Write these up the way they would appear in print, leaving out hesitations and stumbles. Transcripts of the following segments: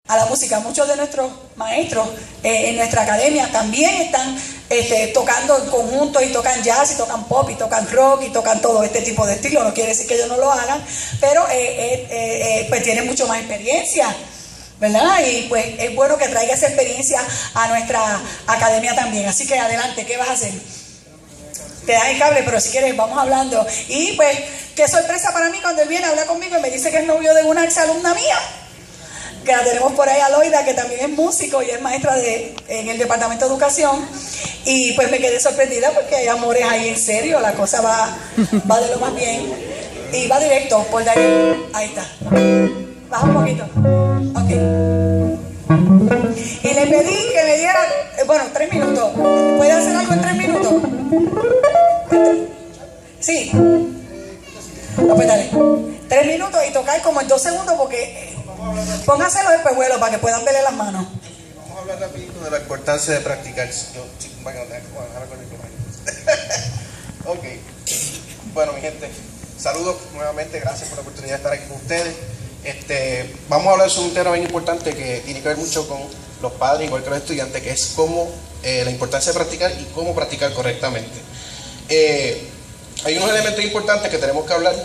a la música. Muchos de nuestros maestros en nuestra academia también están tocando en conjunto, y tocan jazz, y tocan pop, y tocan rock, y tocan todo este tipo de estilo. No quiere decir que ellos no lo hagan, pero pues tienen mucho más experiencia, ¿verdad? Y pues es bueno que traiga esa experiencia a nuestra academia también. Así que adelante, ¿qué vas a hacer? Te das el cable, pero si quieres vamos hablando. Y pues, qué sorpresa para mí cuando él viene a hablar conmigo y me dice que es novio de una exalumna mía, que la tenemos por ahí, a Loida, que también es músico y es maestra en el departamento de educación. Y pues me quedé sorprendida porque hay amores ahí en serio, la cosa va de lo más bien. Y va directo por Daniel. Ahí está. Baja un poquito. Ok. Y le pedí que me diera, 3 minutos. ¿Puede hacer algo en 3 minutos? Sí. No, pues dale. 3 minutos y tocar como en 2 segundos porque póngase los espejuelos para que puedan verle las manos. Vamos a hablar rapidito de la importancia de practicar. Ok. Bueno, mi gente, saludos nuevamente, gracias por la oportunidad de estar aquí con ustedes. Vamos a hablar sobre un tema bien importante que tiene que ver mucho con los padres, igual que los estudiantes, que es cómo la importancia de practicar y cómo practicar correctamente. Hay unos elementos importantes que tenemos que hablar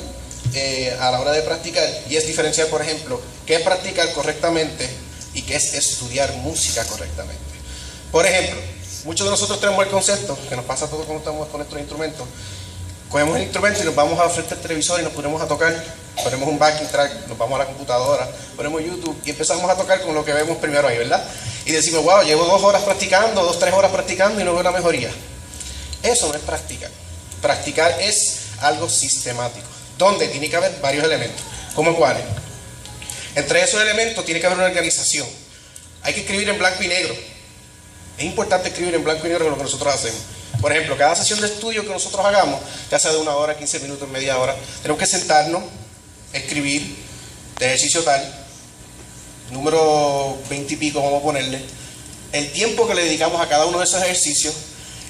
a la hora de practicar, y es diferenciar, por ejemplo, qué es practicar correctamente y qué es estudiar música correctamente. Por ejemplo, muchos de nosotros tenemos el concepto, que nos pasa a todos cuando estamos con nuestros instrumentos. Cogemos el instrumento y nos vamos a frente al televisor y nos ponemos a tocar, ponemos un backing track, nos vamos a la computadora, ponemos YouTube y empezamos a tocar con lo que vemos primero ahí, ¿verdad? Y decimos, wow, llevo 2 horas practicando, 2, 3 horas practicando y no veo una mejoría. Eso no es practicar. Practicar es algo sistemático, donde tiene que haber varios elementos. ¿Cómo cuáles? Entre esos elementos tiene que haber una organización. Hay que escribir en blanco y negro. Es importante escribir en blanco y negro lo que nosotros hacemos. Por ejemplo, cada sesión de estudio que nosotros hagamos, ya sea de 1 hora, 15 minutos, media hora, tenemos que sentarnos, escribir de ejercicio tal, número 20 y pico, vamos a ponerle, el tiempo que le dedicamos a cada uno de esos ejercicios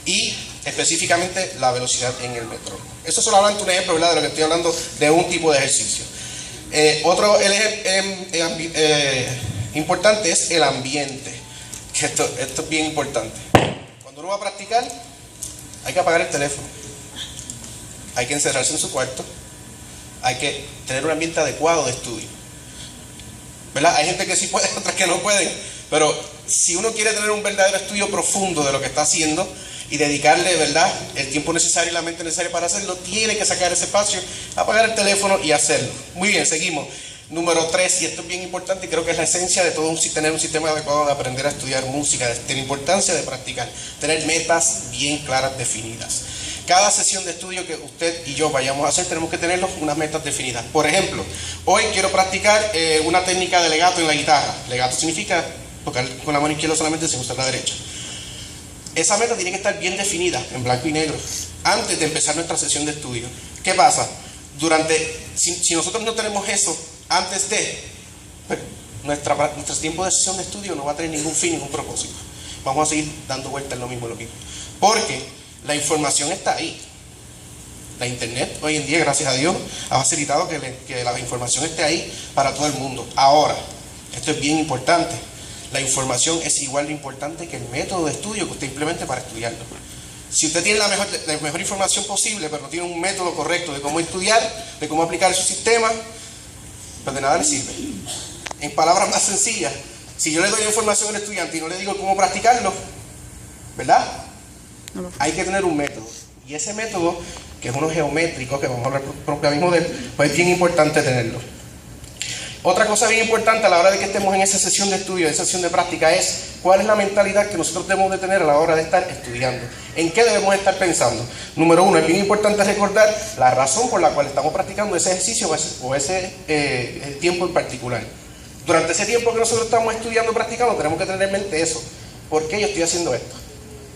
y específicamente la velocidad en el metrónomo. Eso es solamente un ejemplo, ¿verdad?, de lo que estoy hablando de un tipo de ejercicio. Otro importante es el ambiente, que esto es bien importante. Cuando uno va a practicar, hay que apagar el teléfono, hay que encerrarse en su cuarto, hay que tener un ambiente adecuado de estudio, ¿verdad? Hay gente que sí puede, otras que no pueden, pero si uno quiere tener un verdadero estudio profundo de lo que está haciendo y dedicarle, ¿verdad?, el tiempo necesario y la mente necesaria para hacerlo, tiene que sacar ese espacio, apagar el teléfono y hacerlo. Muy bien, seguimos. Número 3, y esto es bien importante y creo que es la esencia de todo tener un sistema adecuado de aprender a estudiar música, de la importancia de practicar, tener metas bien claras, definidas. Cada sesión de estudio que usted y yo vayamos a hacer, tenemos que tener unas metas definidas. Por ejemplo, hoy quiero practicar una técnica de legato en la guitarra. Legato significa tocar con la mano izquierda solamente sin usar la derecha. Esa meta tiene que estar bien definida, en blanco y negro, antes de empezar nuestra sesión de estudio. ¿Qué pasa? Si nosotros no tenemos eso antes de, pues, nuestro tiempo de sesión de estudio no va a tener ningún fin, ningún propósito. Vamos a seguir dando vueltas en lo mismo. Porque la información está ahí. La internet hoy en día, gracias a Dios, ha facilitado que la información esté ahí para todo el mundo. Ahora, esto es bien importante. La información es igual de importante que el método de estudio que usted implemente para estudiarlo. Si usted tiene la mejor información posible, pero no tiene un método correcto de cómo estudiar, de cómo aplicar su sistema, pues de nada le sirve. En palabras más sencillas, si yo le doy información al estudiante y no le digo cómo practicarlo, ¿verdad? Hay que tener un método. Y ese método, que es uno geométrico, que vamos a hablar propiamente de él, pues es bien importante tenerlo. Otra cosa bien importante a la hora de que estemos en esa sesión de estudio, esa sesión de práctica, es cuál es la mentalidad que nosotros debemos de tener a la hora de estar estudiando. ¿En qué debemos estar pensando? Número 1, es bien importante recordar la razón por la cual estamos practicando ese ejercicio o ese tiempo en particular. Durante ese tiempo que nosotros estamos estudiando, practicando, tenemos que tener en mente eso. ¿Por qué yo estoy haciendo esto?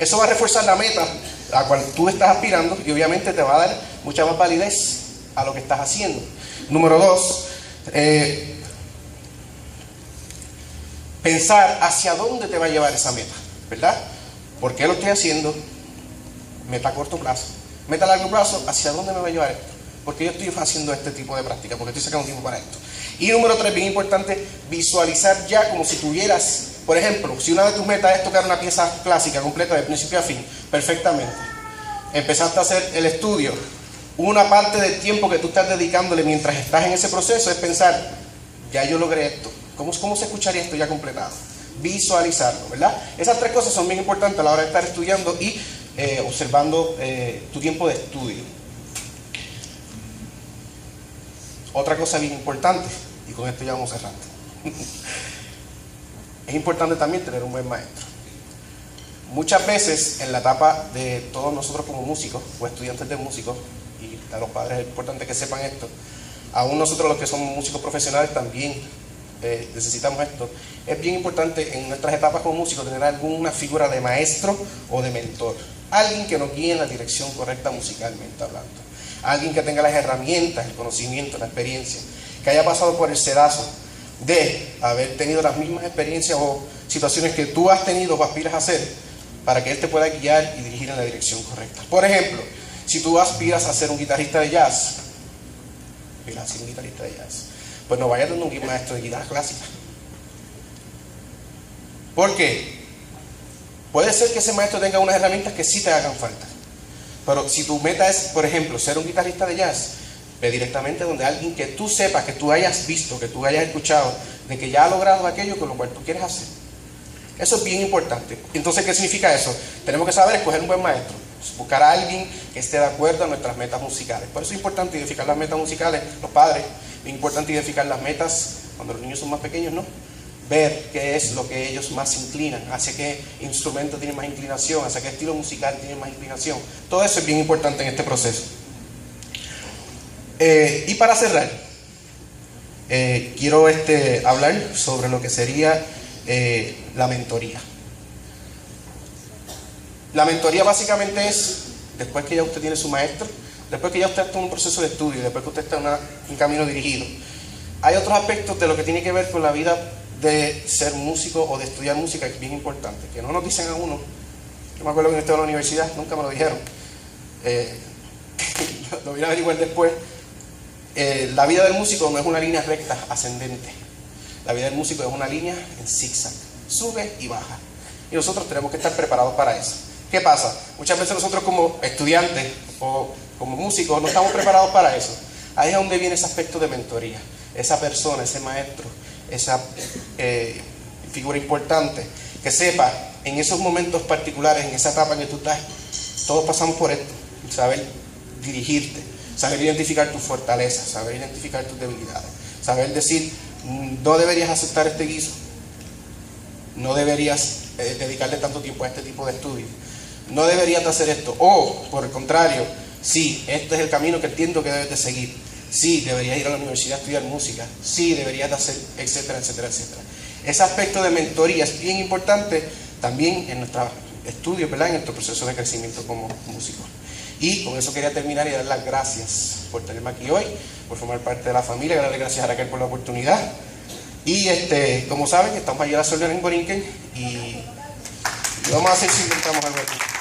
Eso va a reforzar la meta a la cual tú estás aspirando y obviamente te va a dar mucha más validez a lo que estás haciendo. Número 2, pensar hacia dónde te va a llevar esa meta, ¿verdad? ¿Por qué lo estoy haciendo? Meta a corto plazo. Meta a largo plazo, ¿hacia dónde me va a llevar esto? ¿Por qué yo estoy haciendo este tipo de práctica? Porque estoy sacando tiempo para esto. Y número 3, bien importante, visualizar ya como si tuvieras, por ejemplo, si una de tus metas es tocar una pieza clásica completa de principio a fin, perfectamente. Empezaste a hacer el estudio. Una parte del tiempo que tú estás dedicándole mientras estás en ese proceso es pensar, ya yo logré esto. ¿Cómo se escucharía esto ya completado? Visualizarlo, ¿verdad? Esas 3 cosas son bien importantes a la hora de estar estudiando y observando tu tiempo de estudio. Otra cosa bien importante, y con esto ya vamos cerrando. Es importante también tener un buen maestro. Muchas veces en la etapa de todos nosotros como músicos o estudiantes de músicos, y a los padres es importante que sepan esto, aún nosotros los que somos músicos profesionales también necesitamos esto. Es bien importante en nuestras etapas como músicos tener alguna figura de maestro o de mentor, alguien que nos guíe en la dirección correcta musicalmente hablando, alguien que tenga las herramientas, el conocimiento, la experiencia, que haya pasado por el sedazo de haber tenido las mismas experiencias o situaciones que tú has tenido o aspiras a hacer, para que él te pueda guiar y dirigir en la dirección correcta. Por ejemplo, si tú aspiras a ser un guitarrista de jazz, pues no vayas dando un maestro de guitarra clásica. ¿Por qué? Puede ser que ese maestro tenga unas herramientas que sí te hagan falta, pero si tu meta es, por ejemplo, ser un guitarrista de jazz, ve directamente donde alguien que tú sepas, que tú hayas visto, que tú hayas escuchado, de que ya ha logrado aquello con lo cual tú quieres hacer. Eso es bien importante. Entonces, ¿qué significa eso? Tenemos que saber escoger un buen maestro, buscar a alguien que esté de acuerdo a nuestras metas musicales. Por eso es importante identificar las metas musicales, los padres, es importante identificar las metas cuando los niños son más pequeños, ¿no? Ver qué es lo que ellos más se inclinan, hacia qué instrumento tienen más inclinación, hacia qué estilo musical tienen más inclinación. Todo eso es bien importante en este proceso. Y para cerrar, quiero hablar sobre lo que sería la mentoría. La mentoría básicamente es, después que ya usted tiene su maestro, después que ya usted está en un proceso de estudio, después que usted está en un camino dirigido, hay otros aspectos de lo que tiene que ver con la vida de ser músico o de estudiar música que es bien importante, que no nos dicen a uno. Yo me acuerdo que estaba en la universidad, nunca me lo dijeron, lo vine a averiguar después. La vida del músico no es una línea recta ascendente, la vida del músico es una línea en zigzag, sube y baja, y nosotros tenemos que estar preparados para eso. ¿Qué pasa? Muchas veces nosotros como estudiantes o como músicos no estamos preparados para eso. Ahí es donde viene ese aspecto de mentoría, esa persona, ese maestro, esa figura importante, que sepa en esos momentos particulares, en esa etapa en que tú estás, todos pasamos por esto, saber dirigirte, saber identificar tus fortalezas, saber identificar tus debilidades, saber decir, no deberías aceptar este guiso, no deberías dedicarle tanto tiempo a este tipo de estudios, no deberías de hacer esto, o por el contrario, sí, este es el camino que entiendo que debes de seguir, sí, deberías ir a la universidad a estudiar música, sí, deberías de hacer, etcétera, etcétera, etcétera. Ese aspecto de mentoría es bien importante también en nuestros estudios, ¿verdad? En nuestro proceso de crecimiento como músicos. Y con eso quería terminar y dar las gracias por tenerme aquí hoy, por formar parte de la familia, darle gracias a Raquel por la oportunidad. Y como saben, estamos allí a la Soledad en Borinquen y vamos a hacer si inventamos algo aquí.